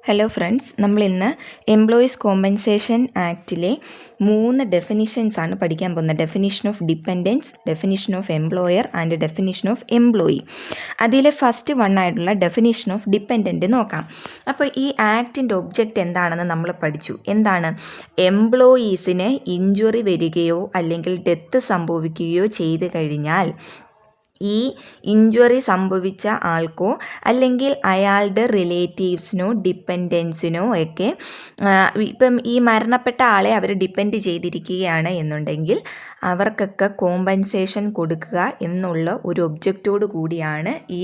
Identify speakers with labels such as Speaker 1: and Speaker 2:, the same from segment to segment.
Speaker 1: Hello friends, നമ്മളിന്ന് employees compensation ആക്റ്റിലെ 3 definitions ആണ് പഠിക്കാൻ പോകുന്നത്. Definition of dependence, definition of employer and definition of employee. അതിലെ ഫസ്റ്റ് ആയിട്ടുള്ള ഡെഫിനിഷൻ ഓഫ് ഡിപ്പെൻഡൻറ്റ് നോക്കാം. അപ്പോൾ ഈ ആക്റ്റിൻ്റെ ഒബ്ജക്റ്റ് എന്താണെന്ന് നമ്മൾ പഠിച്ചു. എന്താണ്? എംപ്ലോയീസിന് ഇഞ്ചുറി വരികയോ അല്ലെങ്കിൽ ഡെത്ത് സംഭവിക്കുകയോ ചെയ്തു കഴിഞ്ഞാൽ ഈ ഇഞ്ചുറി സംഭവിച്ച ആൾക്കോ അല്ലെങ്കിൽ അയാളുടെ റിലേറ്റീവ്സിനോ ഡിപ്പെൻഡൻസിനോ ഒക്കെ ഇപ്പം ഈ മരണപ്പെട്ട ആളെ അവർ ഡിപ്പെൻഡ് ചെയ്തിരിക്കുകയാണ് എന്നുണ്ടെങ്കിൽ അവർക്കൊക്കെ കോമ്പൻസേഷൻ കൊടുക്കുക എന്നുള്ള ഒരു ഒബ്ജക്റ്റോട് കൂടിയാണ് ഈ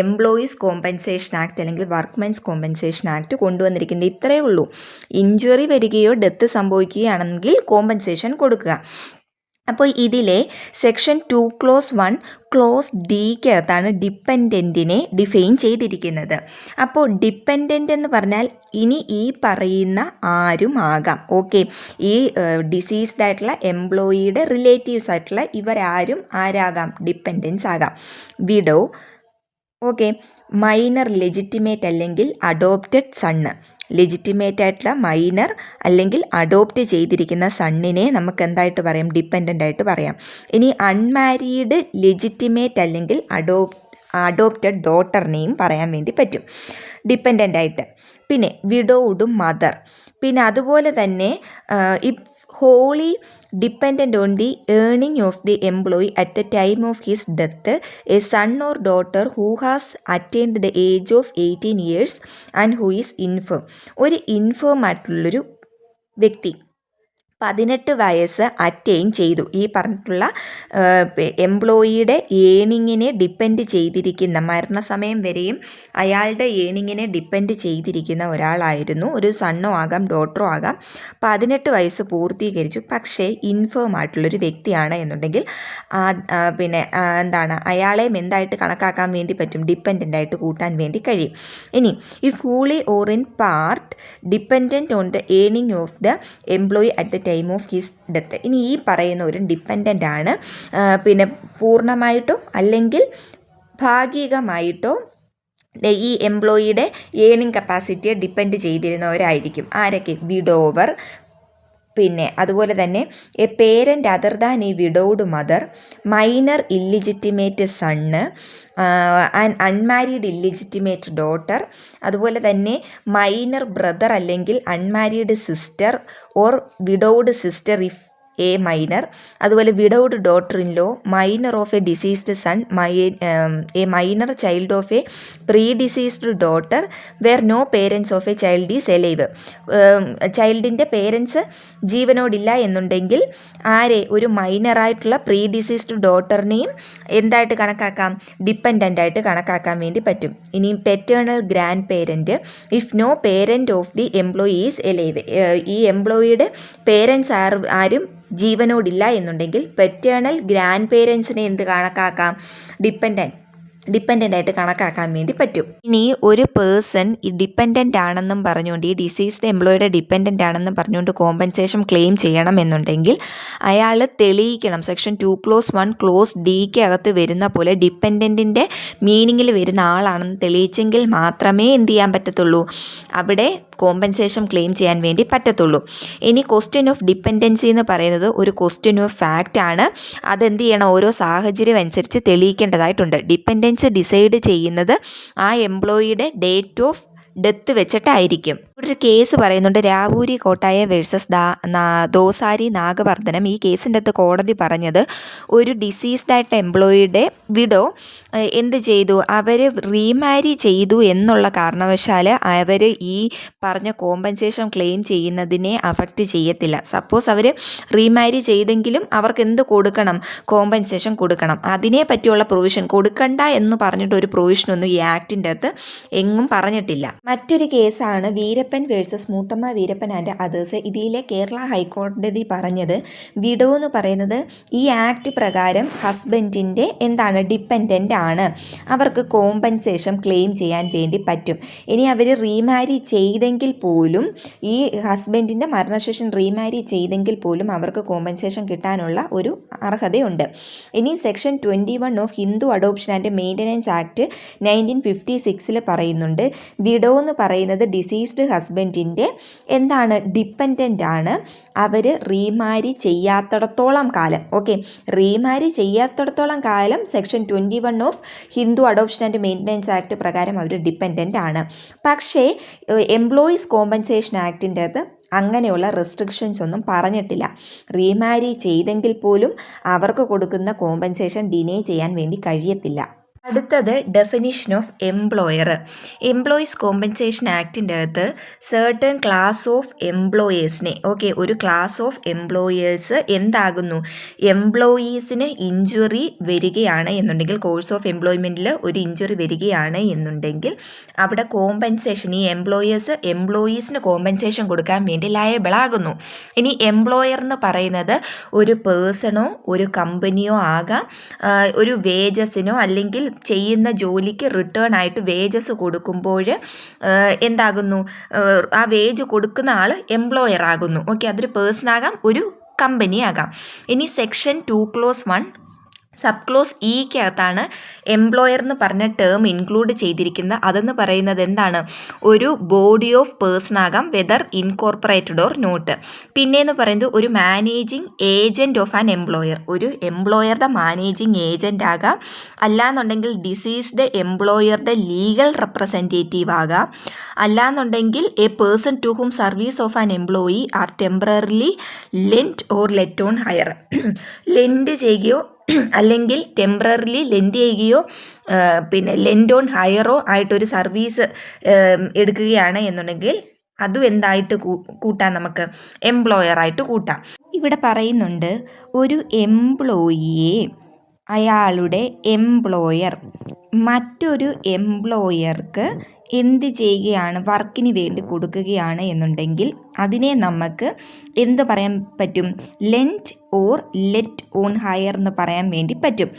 Speaker 1: എംപ്ലോയീസ് കോമ്പൻസേഷൻ ആക്ട് അല്ലെങ്കിൽ വർക്ക്മെൻസ് കോമ്പൻസേഷൻ ആക്ട് കൊണ്ടുവന്നിരിക്കുന്നത്. ഇത്രയേ ഉള്ളൂ. ഇഞ്ചുറി വരികയോ ഡെത്ത് സംഭവിക്കുകയാണെങ്കിൽ കോമ്പൻസേഷൻ കൊടുക്കുക. അപ്പോൾ ഇതിലെ സെക്ഷൻ 2 ക്ലോസ് 1 ക്ലോസ് ഡിക്കകത്താണ് ഡിപ്പെൻഡൻറ്റിനെ ഡിഫൈൻ ചെയ്തിരിക്കുന്നത്. അപ്പോൾ ഡിപ്പെൻഡൻ്റ് എന്ന് പറഞ്ഞാൽ ഇനി ഈ പറയുന്ന ആരും ആകാം. ഓക്കെ, ഈ ഡിസീസ്ഡ് ആയിട്ടുള്ള എംപ്ലോയിയുടെ റിലേറ്റീവ്സ് ആയിട്ടുള്ള ഇവരാരും ആരാകാം? ഡിപ്പെൻഡൻസ് ആകാം. വിഡോ, ഓക്കെ, മൈനർ ലെജിറ്റിമേറ്റ് അല്ലെങ്കിൽ അഡോപ്റ്റഡ് സണ്ണ്. ലെജിറ്റിമേറ്റ് ആയിട്ടുള്ള മൈനർ അല്ലെങ്കിൽ അഡോപ്റ്റ് ചെയ്തിരിക്കുന്ന സണ്ണിനെ നമുക്ക് എന്തായിട്ട് പറയാം? ഡിപ്പെൻഡൻ്റ് ആയിട്ട് പറയാം. ഇനി അൺമാരീഡ് ലെജിറ്റിമേറ്റ് അല്ലെങ്കിൽ അഡോപ്റ്റഡ് ഡോട്ടറിനെയും പറയാൻ വേണ്ടി പറ്റും ഡിപ്പെൻഡൻ്റ് ആയിട്ട്. പിന്നെ വിഡോവുഡും മദർ. പിന്നെ അതുപോലെ തന്നെ if wholly dependent on the earning of the employee at the time of his death, a son or daughter who has attained the age of 18 years and who is infirm. ഒരു ഇൻഫേം ആയിട്ടുള്ളൊരു വ്യക്തി 18 വയസ്സ് attain ചെയ്തു. ഈ പറഞ്ഞിട്ടുള്ള എംപ്ലോയിയുടെ ഏണിങ്ങിനെ depend ചെയ്തിരിക്കുന്ന, മരണസമയം വരെയും അയാളുടെ ഏണിങ്ങിനെ ഡിപ്പെൻഡ് ചെയ്തിരിക്കുന്ന ഒരാളായിരുന്നു. ഒരു സണ്ണോ ആകാം ഡോട്ടറോ ആകാം. 18 വയസ്സ് പൂർത്തീകരിച്ചു, പക്ഷേ ഇൻഫേം ആയിട്ടുള്ളൊരു വ്യക്തിയാണ് എന്നുണ്ടെങ്കിൽ പിന്നെ എന്താണ്, അയാളെയും എന്തായിട്ട് കണക്കാക്കാൻ വേണ്ടി പറ്റും? ഡിപ്പെൻഡൻ്റ് ആയിട്ട് കൂട്ടാൻ വേണ്ടി കഴിയും. ഇനി if wholly or in part dependent on the earning of the employee at the time of his death. ഇനി ഈ പറയുന്ന ഒരു ഡിപ്പെൻഡൻ്റ് ആണ്. പിന്നെ പൂർണ്ണമായിട്ടോ അല്ലെങ്കിൽ ഭാഗികമായിട്ടോ ഈ എംപ്ലോയിയുടെ ഏണിംഗ് കപ്പാസിറ്റിയെ ഡിപ്പെൻഡ് ചെയ്തിരുന്നവരായിരിക്കും. ആരൊക്കെ? വിഡോവർ, പിന്നെ അതുപോലെ തന്നെ a parent other than a widowed mother, minor illegitimate son, and unmarried illegitimate daughter, അതുപോലെ തന്നെ മൈനർ ബ്രദർ അല്ലെങ്കിൽ unmarried sister or widowed sister if a minor, അതുപോലെ widowed daughter in law, minor of a deceased son, a minor child of a pre deceased daughter where no parents of a child is alive. ചൈൽഡിൻ്റെ parents ജീവനോടില്ല എന്നുണ്ടെങ്കിൽ ഒരു മൈനറായിട്ടുള്ള pre diseased ഡോട്ടറിനെയും എന്തായിട്ട് കണക്കാക്കാം? Dependent ആയിട്ട് കണക്കാക്കാൻ വേണ്ടി പറ്റും. ഇനി paternal grandparent if no parent of the employee is alive. ഈ എംപ്ലോയിയുടെ പേരൻസ് ആരും ജീവനോടില്ല എന്നുണ്ടെങ്കിൽ പെറ്റേണൽ ഗ്രാൻഡ് പേരൻസിനെ എന്ത് കണക്കാക്കാം? ഡിപ്പെൻഡൻ്റ് ആയിട്ട് കണക്കാക്കാൻ വേണ്ടി പറ്റും. ഇനി ഒരു പേഴ്സൺ ഈ ഡിപ്പെൻഡൻ്റ് ആണെന്നും പറഞ്ഞുകൊണ്ട്, ഈ ഡിസീസ്ഡ് എംപ്ലോയിയുടെ ഡിപ്പെൻഡൻ്റ് ആണെന്നും പറഞ്ഞുകൊണ്ട് കോമ്പൻസേഷൻ ക്ലെയിം ചെയ്യണം എന്നുണ്ടെങ്കിൽ അയാൾ തെളിയിക്കണം. സെക്ഷൻ 2 ക്ലോസ് 1 ക്ലോസ് ഡിക്ക് അകത്ത് വരുന്ന പോലെ ഡിപ്പെൻഡൻറ്റിൻ്റെ മീനിങ്ങിൽ വരുന്ന ആളാണെന്ന് തെളിയിച്ചെങ്കിൽ മാത്രമേ എന്ത് ചെയ്യാൻ പറ്റത്തുള്ളൂ? അവിടെ കോമ്പൻസേഷൻ ക്ലെയിം ചെയ്യാൻ വേണ്ടി പറ്റത്തുള്ളൂ. ഇനി ക്വസ്റ്റ്യൻ ഓഫ് ഡിപ്പെൻഡൻസി എന്ന് പറയുന്നത് ഒരു ക്വസ്റ്റ്യൻ ഓഫ് ഫാക്റ്റ് ആണ്. അതെന്ത് ചെയ്യണം? ഓരോ സാഹചര്യം അനുസരിച്ച് തെളിയിക്കേണ്ടതായിട്ടുണ്ട്. ഡിപ്പെൻഡൻസ് ഡിസൈഡ് ചെയ്യുന്നത് ആ എംപ്ലോയിയുടെ ഡേറ്റ് ഓഫ് ഡെത്ത് വെച്ചിട്ടായിരിക്കും. ഒരു കേസ് പറയുന്നുണ്ട്, രാവൂരി കോട്ടായ വേഴ്സസ് ദോസാരി നാഗവർദ്ധനം. ഈ കേസിൻ്റെ അകത്ത് കോടതി പറഞ്ഞത് ഒരു ഡിസീസ്ഡ് ആയിട്ട് എംപ്ലോയിയുടെ വിഡോ എന്ത് ചെയ്തു? അവർ റീമാരി ചെയ്തു എന്നുള്ള കാരണവശാൽ അവർ ഈ പറഞ്ഞ കോമ്പൻസേഷൻ ക്ലെയിം ചെയ്യുന്നതിനെ അഫക്റ്റ് ചെയ്യത്തില്ല. സപ്പോസ് അവർ റീമാരി ചെയ്തെങ്കിലും അവർക്ക് എന്ത് കൊടുക്കണം? കോമ്പൻസേഷൻ കൊടുക്കണം. അതിനെ പറ്റിയുള്ള പ്രൊവിഷൻ കൊടുക്കണ്ട എന്ന് പറഞ്ഞിട്ട് ഒരു പ്രൊവിഷനൊന്നും ഈ ആക്ടിൻ്റെ അകത്ത് എങ്ങും പറഞ്ഞിട്ടില്ല. മറ്റൊരു കേസാണ് Veerappan versus Moothamma Veerappan and others. ഇതിലെ കേരള ഹൈക്കോടതി പറഞ്ഞത് വിഡോ എന്ന് പറയുന്നത് ഈ ആക്ട് പ്രകാരം ഹസ്ബൻഡിൻ്റെ എന്താണ്? ഡിപ്പെൻഡൻ്റ് ആണ്. അവർക്ക് കോമ്പൻസേഷൻ ക്ലെയിം ചെയ്യാൻ വേണ്ടി പറ്റും. ഇനി അവർ റീമാരി ചെയ്തെങ്കിൽ പോലും, ഈ ഹസ്ബൻഡിൻ്റെ മരണശേഷം റീമാരി ചെയ്തെങ്കിൽ പോലും അവർക്ക് കോമ്പൻസേഷൻ കിട്ടാനുള്ള ഒരു അർഹതയുണ്ട്. ഇനി section 21 of Hindu adoption and maintenance act 1956 പറയുന്നുണ്ട്, വിഡോ വിഡോ എന്ന് പറയുന്നത് ഡിസീസ്ഡ് ഹസ്ബൻഡിൻ്റെ എന്താണ് ഡിപ്പെൻഡൻ്റ് ആണ്. അവർ റീമാരി ചെയ്യാത്തിടത്തോളം കാലം, ഓക്കെ, റീമാരി ചെയ്യാത്തിടത്തോളം കാലം section 21 of Hindu adoption and maintenance act പ്രകാരം അവർ ഡിപ്പെൻഡൻ്റ് ആണ്. പക്ഷേ എംപ്ലോയീസ് കോമ്പൻസേഷൻ ആക്ടിൻ്റെ അത് അങ്ങനെയുള്ള റെസ്ട്രിക്ഷൻസ് ഒന്നും പറഞ്ഞിട്ടില്ല. റീമാരി ചെയ്തെങ്കിൽ പോലും അവർക്ക് കൊടുക്കുന്ന കോമ്പൻസേഷൻ ഡിനേ ചെയ്യാൻ വേണ്ടി കഴിയത്തില്ല. അടുത്തത് definition of employer. Employees compensation ആക്ടിൻ്റെ അകത്ത് സേർട്ടൺ ക്ലാസ് ഓഫ് എംപ്ലോയേഴ്സിനെ, ഓക്കെ, ഒരു ക്ലാസ് ഓഫ് എംപ്ലോയേഴ്സ് എന്താകുന്നു, എംപ്ലോയീസിന് ഇഞ്ചുറി വരികയാണ് എന്നുണ്ടെങ്കിൽ, കോഴ്സ് ഓഫ് എംപ്ലോയ്മെൻറ്റിൽ ഒരു ഇഞ്ചുറി വരികയാണ് എന്നുണ്ടെങ്കിൽ അവിടെ കോമ്പൻസേഷൻ, ഈ എംപ്ലോയീസിന് കോമ്പൻസേഷൻ കൊടുക്കാൻ വേണ്ടി ലയബിൾ ആകുന്നു. ഇനി എംപ്ലോയർ എന്ന് പറയുന്നത് ഒരു പേഴ്സണോ ഒരു കമ്പനിയോ ആകാം, ഒരു വേജസിനോ അല്ലെങ്കിൽ ചെയ്യുന്ന ജോലിക്ക് റിട്ടേൺ ആയിട്ട് വേജസ് കൊടുക്കുമ്പോൾ എന്താകുന്നു, ആ വേജ് കൊടുക്കുന്ന ആൾ എംപ്ലോയർ ആകുന്നു. ഓക്കെ, അതൊരു പേഴ്സൺ ആകാം, ഒരു കമ്പനി ആകാം. ഇനി സെക്ഷൻ 2(1) സബ് ക്ലോസ് ഇക്കകത്താണ് എംപ്ലോയർ എന്ന് പറഞ്ഞ ടേം ഇൻക്ലൂഡ് ചെയ്തിരിക്കുന്നത്. അതെന്ന് പറയുന്നത് എന്താണ്, ഒരു ബോഡി ഓഫ് പേഴ്സൺ ആകാം, വെദർ ഇൻകോർപ്പറേറ്റഡ് ഓർ നോട്ട്. പിന്നെയെന്ന് പറയുന്നത് ഒരു managing agent of an employer, ഒരു എംപ്ലോയറുടെ മാനേജിങ് ഏജൻ്റ് ആകാം, അല്ലാന്നുണ്ടെങ്കിൽ ഡിസീസ്ഡ് എംപ്ലോയറുടെ ലീഗൽ റെപ്രസെൻറ്റേറ്റീവ് ആകാം, അല്ലാന്നുണ്ടെങ്കിൽ a person to whom service of an employee are temporarily lent or let on hire. Lend ചെയ്യുകയോ അല്ലെങ്കിൽ ടെമ്പററിലി ലെൻഡ് ചെയ്യുകയോ പിന്നെ ലെൻഡ് ഓൺ ഹയറോ ആയിട്ടൊരു സർവീസ് എടുക്കുകയാണ് എന്നുണ്ടെങ്കിൽ അതും എന്തായിട്ട് കൂട്ടാം, നമുക്ക് എംപ്ലോയറായിട്ട് കൂട്ടാം. ഇവിടെ പറയുന്നുണ്ട് ഒരു എംപ്ലോയിയെ അയാളുടെ എംപ്ലോയർ മറ്റൊരു എംപ്ലോയർക്ക് എന്ത് ചെയ്യുകയാണ്, വർക്കിന് വേണ്ടി കൊടുക്കുകയാണ് എന്നുണ്ടെങ്കിൽ അതിനെ നമുക്ക് എന്ത് പറയാൻ പറ്റും, lent or let on higher എന്ന് പറയാൻ വേണ്ടി പറ്റും.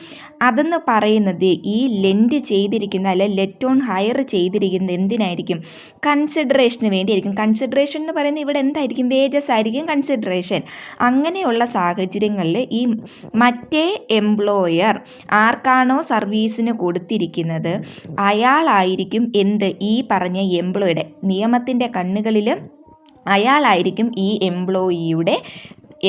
Speaker 1: അതെന്ന് പറയുന്നത് ഈ ലെൻറ്റ് ചെയ്തിരിക്കുന്ന അല്ലെ ലെറ്റ് ഓൺ ഹയർ ചെയ്തിരിക്കുന്നത് എന്തിനായിരിക്കും, കൺസിഡറേഷന് വേണ്ടിയായിരിക്കും. കൺസിഡറേഷൻ എന്ന് പറയുന്നത് ഇവിടെ എന്തായിരിക്കും, വേജസ് ആയിരിക്കും കൺസിഡറേഷൻ. അങ്ങനെയുള്ള സാഹചര്യങ്ങളിൽ ഈ മറ്റേ എംപ്ലോയർ ആർക്കാണോ സർവീസിന് കൊടുത്തിരിക്കുന്നത് അയാളായിരിക്കും എന്ത്, ഈ പറഞ്ഞ എംപ്ലോയിയുടെ നിയമത്തിൻ്റെ കണ്ണുകളിൽ അയാളായിരിക്കും ഈ എംപ്ലോയിയുടെ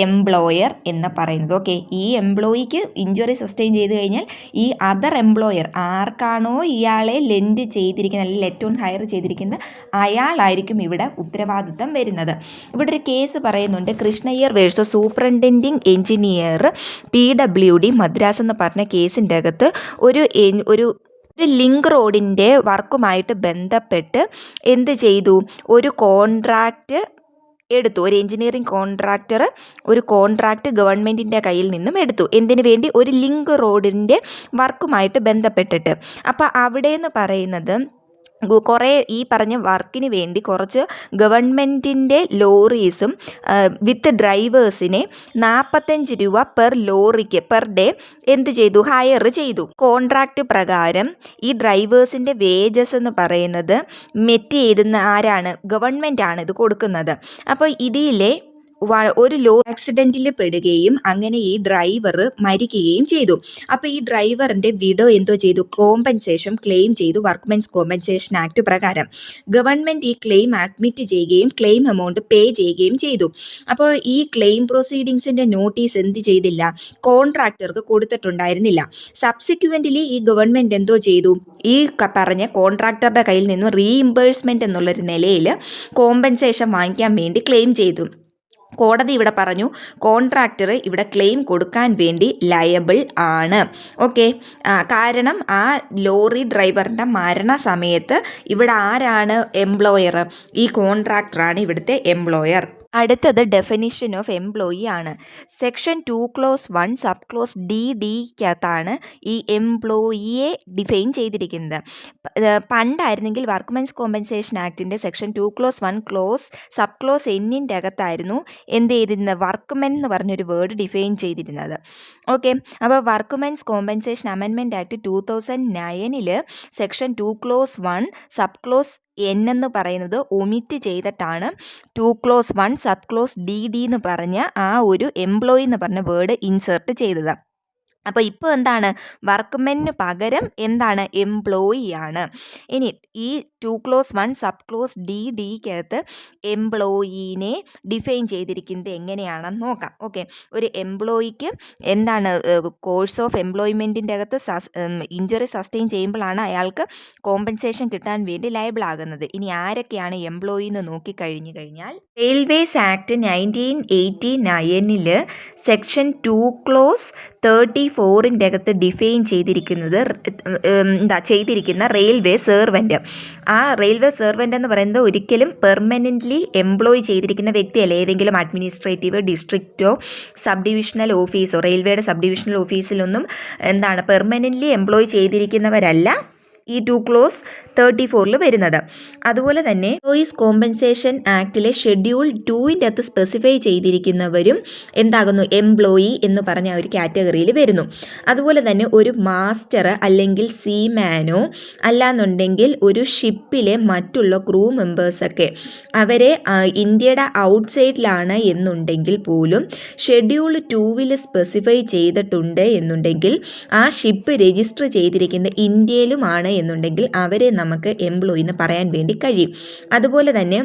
Speaker 1: എംപ്ലോയർ എന്ന് പറയുന്നത്. ഓക്കെ, ഈ എംപ്ലോയിക്ക് ഇഞ്ചുറി സസ്റ്റെയിൻ ചെയ്ത് കഴിഞ്ഞാൽ ഈ അതർ എംപ്ലോയർ ആർക്കാണോ ഇയാളെ ലെൻഡ് ചെയ്തിരിക്കുന്നത് അല്ലെങ്കിൽ ലെറ്റ് ഓൺ ഹയർ ചെയ്തിരിക്കുന്നത് അയാളായിരിക്കും ഇവിടെ ഉത്തരവാദിത്തം വരുന്നത്. ഇവിടെ ഒരു കേസ് പറയുന്നുണ്ട്, Krishnaiyer versus superintending engineer PWD Madras എന്ന് പറഞ്ഞ കേസിൻ്റെ അകത്ത് ഒരു ലിങ്ക് റോഡിൻ്റെ വർക്കുമായിട്ട് ബന്ധപ്പെട്ട് എന്ത് ചെയ്തു, ഒരു കോൺട്രാക്റ്റ് എടുത്തു. ഒരു എഞ്ചിനീയറിംഗ് കോൺട്രാക്ടർ ഒരു കോൺട്രാക്റ്റ് ഗവൺമെൻറ്റിൻ്റെ കയ്യിൽ നിന്നും എടുത്തു. എന്തിനു വേണ്ടി, ഒരു ലിങ്ക് റോഡിൻ്റെ വർക്കുമായിട്ട് ബന്ധപ്പെട്ടിട്ട്. അപ്പോൾ അവിടെയെന്ന് പറയുന്നത് കുറേ ഈ പറഞ്ഞ വർക്കിന് വേണ്ടി കുറച്ച് ഗവൺമെൻറ്റിൻ്റെ ലോറീസും വിത്ത് ഡ്രൈവേഴ്സിനെ 45 രൂപ പെർ ലോറിക്ക് പെർ ഡേ എന്ത് ചെയ്തു, ഹയർ ചെയ്തു. കോൺട്രാക്റ്റ് പ്രകാരം ഈ ഡ്രൈവേഴ്സിൻ്റെ വേജസ് എന്ന് പറയുന്നത് മെറ്റ് ചെയ്തുന്ന ആരാണ്, ഗവൺമെൻറ് ആണ് ഇത് കൊടുക്കുന്നത്. അപ്പോൾ ഇതിലെ ഒരു ആക്സിഡൻറ്റിൽ പെടുകയും അങ്ങനെ ഈ ഡ്രൈവർ മരിക്കുകയും ചെയ്തു. അപ്പോൾ ഈ ഡ്രൈവറിൻ്റെ വിഡോ എന്തോ ചെയ്തു, കോമ്പൻസേഷൻ ക്ലെയിം ചെയ്തു വർക്ക്മെൻസ് കോമ്പൻസേഷൻ ആക്ട് പ്രകാരം. ഗവൺമെൻറ് ഈ ക്ലെയിം അഡ്മിറ്റ് ചെയ്യുകയും ക്ലെയിം എമൗണ്ട് പേ ചെയ്യുകയും ചെയ്തു. അപ്പോൾ ഈ ക്ലെയിം പ്രൊസീഡിങ്സിൻ്റെ നോട്ടീസ് എന്ത് ചെയ്തില്ല, കോൺട്രാക്ടർക്ക് കൊടുത്തിട്ടുണ്ടായിരുന്നില്ല. സബ്സിക്വൻ്റ്ലി ഈ ഗവൺമെൻറ് എന്തോ ചെയ്തു, ഈ പറഞ്ഞ കോൺട്രാക്ടറുടെ കയ്യിൽ നിന്നും റീഇംബേഴ്സ്മെൻറ്റ് എന്നുള്ളൊരു നിലയിൽ കോമ്പൻസേഷൻ വാങ്ങിക്കാൻ വേണ്ടി ക്ലെയിം ചെയ്തു. കോടതി ഇവിടെ പറഞ്ഞു കോൺട്രാക്ടർ ഇവിടെ ക്ലെയിം കൊടുക്കാൻ വേണ്ടി ലയബിൾ ആണ്. ഓക്കെ, കാരണം ആ ലോറി ഡ്രൈവറിൻ്റെ മരണസമയത്ത് ഇവിടെ ആരാണ് എംപ്ലോയർ, ഈ കോൺട്രാക്ടറാണ് ഇവിടുത്തെ എംപ്ലോയർ. അടുത്തത് ഡെഫിനിഷൻ ഓഫ് എംപ്ലോയി ആണ്. സെക്ഷൻ 2(1) സബ് ക്ലോസ് ഡിക്കകത്താണ് ഈ എംപ്ലോയിയെ ഡിഫൈൻ ചെയ്തിരിക്കുന്നത്. പണ്ടായിരുന്നെങ്കിൽ വർക്ക്മെൻസ് കോമ്പൻസേഷൻ ആക്ടിൻ്റെ സെക്ഷൻ 2(1) സബ് ക്ലോസ് എന്നിൻ്റെ അകത്തായിരുന്നു എന്ത് ചെയ്തിരുന്നത്, വർക്ക്മെൻ എന്ന് പറഞ്ഞൊരു വേർഡ് ഡിഫൈൻ ചെയ്തിരുന്നത്. ഓക്കെ, അപ്പോൾ workmen's compensation amendment act 2009 section 2(1) sub clause N എന്ന് പറയുന്നത് ഒമിറ്റ് ചെയ്തിട്ടാണ് 2(1) സബ് ക്ലോസ് DD എന്ന് പറഞ്ഞ ആ ഒരു എംപ്ലോയി എന്ന് പറഞ്ഞ വേർഡ് ഇൻസേർട്ട് ചെയ്തത്. അപ്പോൾ ഇപ്പോൾ എന്താണ്, വർക്ക്മെന് പകരം എന്താണ്, എംപ്ലോയി ആണ്. ഇനി ഈ 2 clause 1 സബ് ക്ലോസ് ഡിക്കകത്ത് എംപ്ലോയീനെ ഡിഫൈൻ ചെയ്തിരിക്കുന്നത് എങ്ങനെയാണെന്ന് നോക്കാം. ഓക്കെ, ഒരു എംപ്ലോയിക്ക് എന്താണ് കോഴ്സ് ഓഫ് എംപ്ലോയ്മെൻറ്റിൻ്റെ അകത്ത് ഇഞ്ചുറി സസ്റ്റെയിൻ ചെയ്യുമ്പോഴാണ് അയാൾക്ക് കോമ്പൻസേഷൻ കിട്ടാൻ വേണ്ടി ലയബിൾ ആകുന്നത്. ഇനി ആരൊക്കെയാണ് എംപ്ലോയി എന്ന് നോക്കിക്കഴിഞ്ഞു കഴിഞ്ഞാൽ, റെയിൽവേസ് ആക്ട് 1989 സെക്ഷൻ 2 ക്ലോസ് 34 അകത്ത് ഡിഫൈൻ ചെയ്തിരിക്കുന്ന റെയിൽവേ സെർവൻറ്റ്. ആ റെയിൽവേ സെർവൻ്റ് എന്ന് പറയുന്നത് ഒരിക്കലും പെർമനൻ്റ്ലി എംപ്ലോയ് ചെയ്തിരിക്കുന്ന വ്യക്തിയല്ല. ഏതെങ്കിലും അഡ്മിനിസ്ട്രേറ്റീവ് ഡിസ്ട്രിക്റ്റോ സബ് ഡിവിഷണൽ ഓഫീസോ റെയിൽവേയുടെ സബ് ഡിവിഷണൽ ഓഫീസിലൊന്നും പെർമനൻ്റ്ലി എംപ്ലോയ് ചെയ്തിരിക്കുന്നവരല്ല ഈ 2 ക്ലോസ് 34 വരുന്നത്. അതുപോലെ തന്നെ എംപ്ലോയീസ് കോമ്പൻസേഷൻ ആക്ടിലെ ഷെഡ്യൂൾ 2 അകത്ത് സ്പെസിഫൈ ചെയ്തിരിക്കുന്നവരും എന്താകുന്നു, എംപ്ലോയി എന്ന് പറഞ്ഞ ഒരു കാറ്റഗറിയിൽ വരുന്നു. അതുപോലെ തന്നെ ഒരു മാസ്റ്റർ അല്ലെങ്കിൽ സീമാനോ അല്ലാന്നുണ്ടെങ്കിൽ ഒരു ഷിപ്പിലെ മറ്റുള്ള ക്രൂ മെമ്പേഴ്സൊക്കെ അവരെ ഇന്ത്യയുടെ ഔട്ട്സൈഡിലാണ് എന്നുണ്ടെങ്കിൽ പോലും ഷെഡ്യൂൾ 2 സ്പെസിഫൈ ചെയ്തിട്ടുണ്ട് എന്നുണ്ടെങ്കിൽ ആ ഷിപ്പ് രജിസ്റ്റർ ചെയ്തിരിക്കുന്ന ഇന്ത്യയിലുമാണ് എന്നുണ്ടെങ്കിൽ അവരെ നമുക്ക് എംപ്ലോയി എന്ന് പറയാൻ വേണ്ടി കഴിയും. അതുപോലെ തന്നെ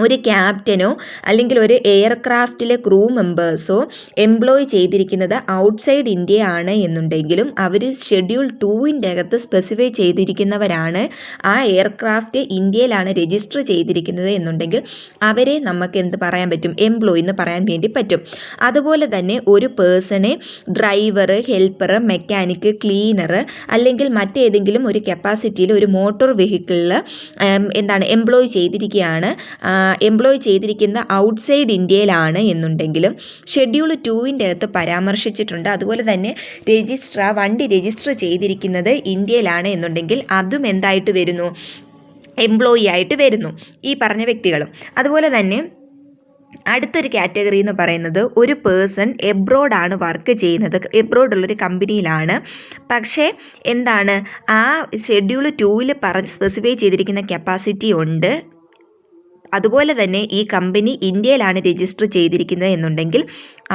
Speaker 1: ഒരു ക്യാപ്റ്റനോ അല്ലെങ്കിൽ ഒരു എയർക്രാഫ്റ്റിലെ ക്രൂ മെമ്പേഴ്സോ എംപ്ലോയ് ചെയ്തിരിക്കുന്നത് ഔട്ട്സൈഡ് ഇന്ത്യ ആണ് എന്നുണ്ടെങ്കിലും അവർ ഷെഡ്യൂൾ 2 അകത്ത് സ്പെസിഫൈ ചെയ്തിരിക്കുന്നവരാണ്, ആ എയർക്രാഫ്റ്റ് ഇന്ത്യയിലാണ് രജിസ്റ്റർ ചെയ്തിരിക്കുന്നത് എന്നുണ്ടെങ്കിൽ അവരെ നമുക്ക് എന്ത് പറയാൻ പറ്റും, എംപ്ലോയി എന്ന് പറയാൻ വേണ്ടി പറ്റും. അതുപോലെ തന്നെ ഒരു പേഴ്സണെ ഡ്രൈവർ, ഹെൽപ്പർ, മെക്കാനിക്ക്, ക്ലീനർ അല്ലെങ്കിൽ മറ്റേതെങ്കിലും ഒരു കപ്പാസിറ്റിയിൽ ഒരു മോട്ടോർ വെഹിക്കിളിൽ എംപ്ലോയ് ചെയ്തിരിക്കുന്ന ഔട്ട്സൈഡ് ഇന്ത്യയിലാണ് എന്നുണ്ടെങ്കിലും ഷെഡ്യൂൾ 2 അകത്ത് പരാമർശിച്ചിട്ടുണ്ട്. അതുപോലെ തന്നെ വണ്ടി രജിസ്റ്റർ ചെയ്തിരിക്കുന്നത് ഇന്ത്യയിലാണ് എന്നുണ്ടെങ്കിൽ അതും എന്തായിട്ട് വരുന്നു, എംപ്ലോയി ആയിട്ട് വരുന്നു, ഈ പറഞ്ഞ വ്യക്തികളും. അതുപോലെ തന്നെ അടുത്തൊരു കാറ്റഗറി എന്ന് പറയുന്നത് ഒരു പേഴ്സൺ എബ്രോഡാണ് വർക്ക് ചെയ്യുന്നത്, എബ്രോഡുള്ളൊരു കമ്പനിയിലാണ്. പക്ഷേ ആ ഷെഡ്യൂൾ 2 സ്പെസിഫൈ ചെയ്തിരിക്കുന്ന കപ്പാസിറ്റി ഉണ്ട്, അതുപോലെ തന്നെ ഈ കമ്പനി ഇന്ത്യയിലാണ് രജിസ്റ്റർ ചെയ്തിരിക്കുന്നത് എന്നുണ്ടെങ്കിൽ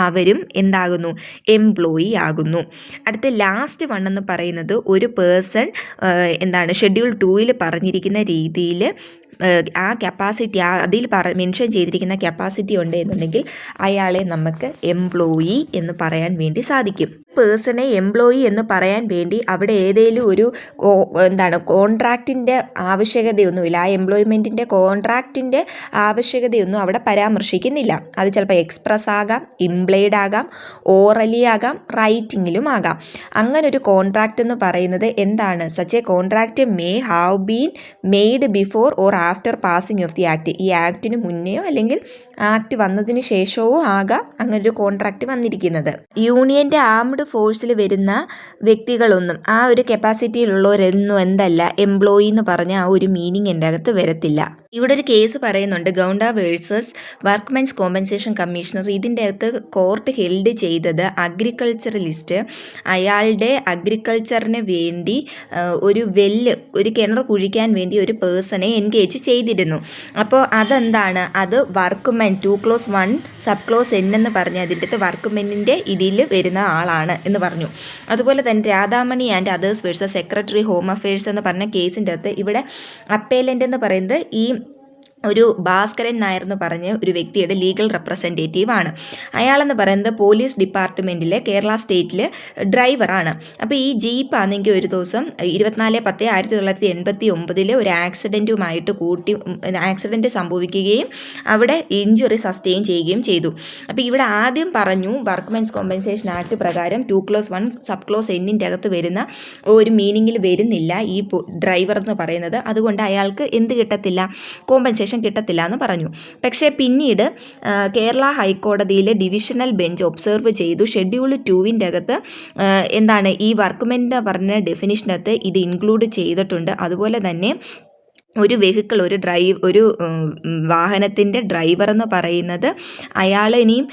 Speaker 1: അവരും എന്താകുന്നു, എംപ്ലോയി ആകുന്നു. അടുത്ത ലാസ്റ്റ് വൺ എന്ന് പറയുന്നത് ഒരു പേഴ്സൺ ഷെഡ്യൂൾ 2 പറഞ്ഞിരിക്കുന്ന രീതിയിൽ ആ കപ്പാസിറ്റി അതിൽ മെൻഷൻ ചെയ്തിരിക്കുന്ന കപ്പാസിറ്റി ഉണ്ട് എന്നുണ്ടെങ്കിൽ അയാളെ നമുക്ക് എംപ്ലോയി എന്ന് പറയാൻ വേണ്ടി സാധിക്കും. പേഴ്സണെ എംപ്ലോയി എന്ന് പറയാൻ വേണ്ടി അവിടെ ഏതെങ്കിലും ഒരു കോൺട്രാക്റ്റിൻ്റെ ആവശ്യകതയൊന്നുമില്ല, ആ എംപ്ലോയ്മെൻറ്റിൻ്റെ കോൺട്രാക്റ്റിൻ്റെ ആവശ്യകതയൊന്നും അവിടെ പരാമർശിക്കുന്നില്ല. അത് ചിലപ്പോൾ എക്സ്പ്രസ് ആകാം, ഇംപ്ലൈഡ് ആകാം, ഓറലി ആകാം, റൈറ്റിങ്ങിലും ആകാം. അങ്ങനൊരു കോൺട്രാക്റ്റ് എന്ന് പറയുന്നത് such A contract may have been made before or after passing of the act. ഈ ആക്ടിന് മുന്നെയോ അല്ലെങ്കിൽ ആക്ട് വന്നതിന് ശേഷമോ ആകാം അങ്ങനൊരു കോൺട്രാക്റ്റ് വന്നിരിക്കുന്നത്. യൂണിയൻ്റെ ആംഡ് ഫോഴ്സിൽ വരുന്ന വ്യക്തികളൊന്നും ആ ഒരു കപ്പാസിറ്റിയിലുള്ളവരൊന്നും എംപ്ലോയി എന്ന് പറഞ്ഞ ആ ഒരു മീനിങ് എൻ്റെ അകത്ത് വരത്തില്ല. ഇവിടെ ഒരു കേസ് പറയുന്നുണ്ട്, ഗൗണ്ട വേഴ്സസ് വർക്ക്മെൻസ് കോമ്പൻസേഷൻ കമ്മീഷണർ. ഇതിൻ്റെ അകത്ത് കോർട്ട് ഹെൽഡ് ചെയ്തത് അഗ്രികൾച്ചറലിസ്റ്റ് അയാളുടെ അഗ്രികൾച്ചറിന് വേണ്ടി ഒരു കിണർ കുഴിക്കാൻ വേണ്ടി ഒരു പേഴ്സണെ എൻഗേജ് ചെയ്തിരുന്നു. അപ്പോൾ അത് workmen 2 clause 1 sub clause N എന്ന് പറഞ്ഞ അതിൻ്റെ അകത്ത് വർക്ക്മെന്നിൻ്റെ ഇതിൽ വരുന്ന ആളാണ് എന്ന് പറഞ്ഞു. അതുപോലെ തന്നെ Radhamani and others versus secretary home affairs എന്ന് പറഞ്ഞ കേസിൻ്റെ അകത്ത് ഇവിടെ അപ്പേലൻ്റ് എന്ന് പറയുന്നത് ഈ ഒരു ഭാസ്കരൻ നായർ എന്ന് പറഞ്ഞ ഒരു വ്യക്തിയുടെ ലീഗൽ റെപ്രസെൻറ്റേറ്റീവ് ആണ്. അയാളെന്ന് പറയുന്നത് പോലീസ് ഡിപ്പാർട്ട്മെൻറ്റിലെ കേരള സ്റ്റേറ്റിലെ ഡ്രൈവറാണ്. അപ്പോൾ ഈ ജീപ്പ് ആണെങ്കിൽ ഒരു ദിവസം 24/10/1989 ഒരു ആക്സിഡൻറ്റ് സംഭവിക്കുകയും അവിടെ ഇഞ്ചുറി സസ്റ്റെയിൻ ചെയ്യുകയും ചെയ്തു. അപ്പോൾ ഇവിടെ ആദ്യം പറഞ്ഞു വർക്ക്മെൻസ് കോമ്പൻസേഷൻ ആക്ട് പ്രകാരം 2 clause 1 സബ് ക്ലോസ് N അകത്ത് വരുന്ന ഒരു മീനിങ്ങിൽ വരുന്നില്ല ഈ ഡ്രൈവർ എന്ന് പറയുന്നത്, അതുകൊണ്ട് അയാൾക്ക് എന്ത് കിട്ടത്തില്ല, കോമ്പൻസേഷൻ കിട്ടത്തില്ല എന്ന് പറഞ്ഞു. പക്ഷേ പിന്നീട് കേരള ഹൈക്കോടതിയിലെ ഡിവിഷണൽ ബെഞ്ച് ഒബ്സർവ് ചെയ്തു ഷെഡ്യൂൾ 2 അകത്ത് ഈ വർക്ക്മെൻ പറഞ്ഞ ഡെഫിനിഷനകത്ത് ഇത് ഇൻക്ലൂഡ് ചെയ്തിട്ടുണ്ട്. അതുപോലെ തന്നെ ഒരു വെഹിക്കിൾ ഒരു വാഹനത്തിൻ്റെ ഡ്രൈവർ എന്ന് പറയുന്നത് അയാൾ ഇനിയും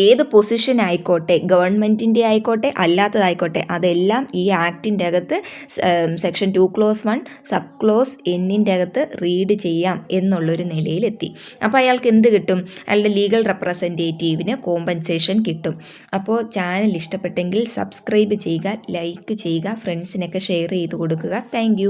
Speaker 1: ഏത് പൊസിഷൻ ആയിക്കോട്ടെ, ഗവൺമെൻറ്റിൻ്റെ ആയിക്കോട്ടെ അല്ലാത്തതായിക്കോട്ടെ, അതെല്ലാം ഈ ആക്ടിൻ്റെ അകത്ത് സെക്ഷൻ 2(1) സബ് ക്ലോസ് എന്നിൻ്റെ അകത്ത് റീഡ് ചെയ്യാം എന്നുള്ളൊരു നിലയിലെത്തി. അപ്പോൾ അയാൾക്ക് എന്ത് കിട്ടും? അയാളുടെ ലീഗൽ റെപ്രസെൻറ്റേറ്റീവിന് കോമ്പൻസേഷൻ കിട്ടും. അപ്പോൾ ചാനൽ ഇഷ്ടപ്പെട്ടെങ്കിൽ സബ്സ്ക്രൈബ് ചെയ്യുക, ലൈക്ക് ചെയ്യുക, ഫ്രണ്ട്സിനൊക്കെ ഷെയർ ചെയ്ത് കൊടുക്കുക. താങ്ക്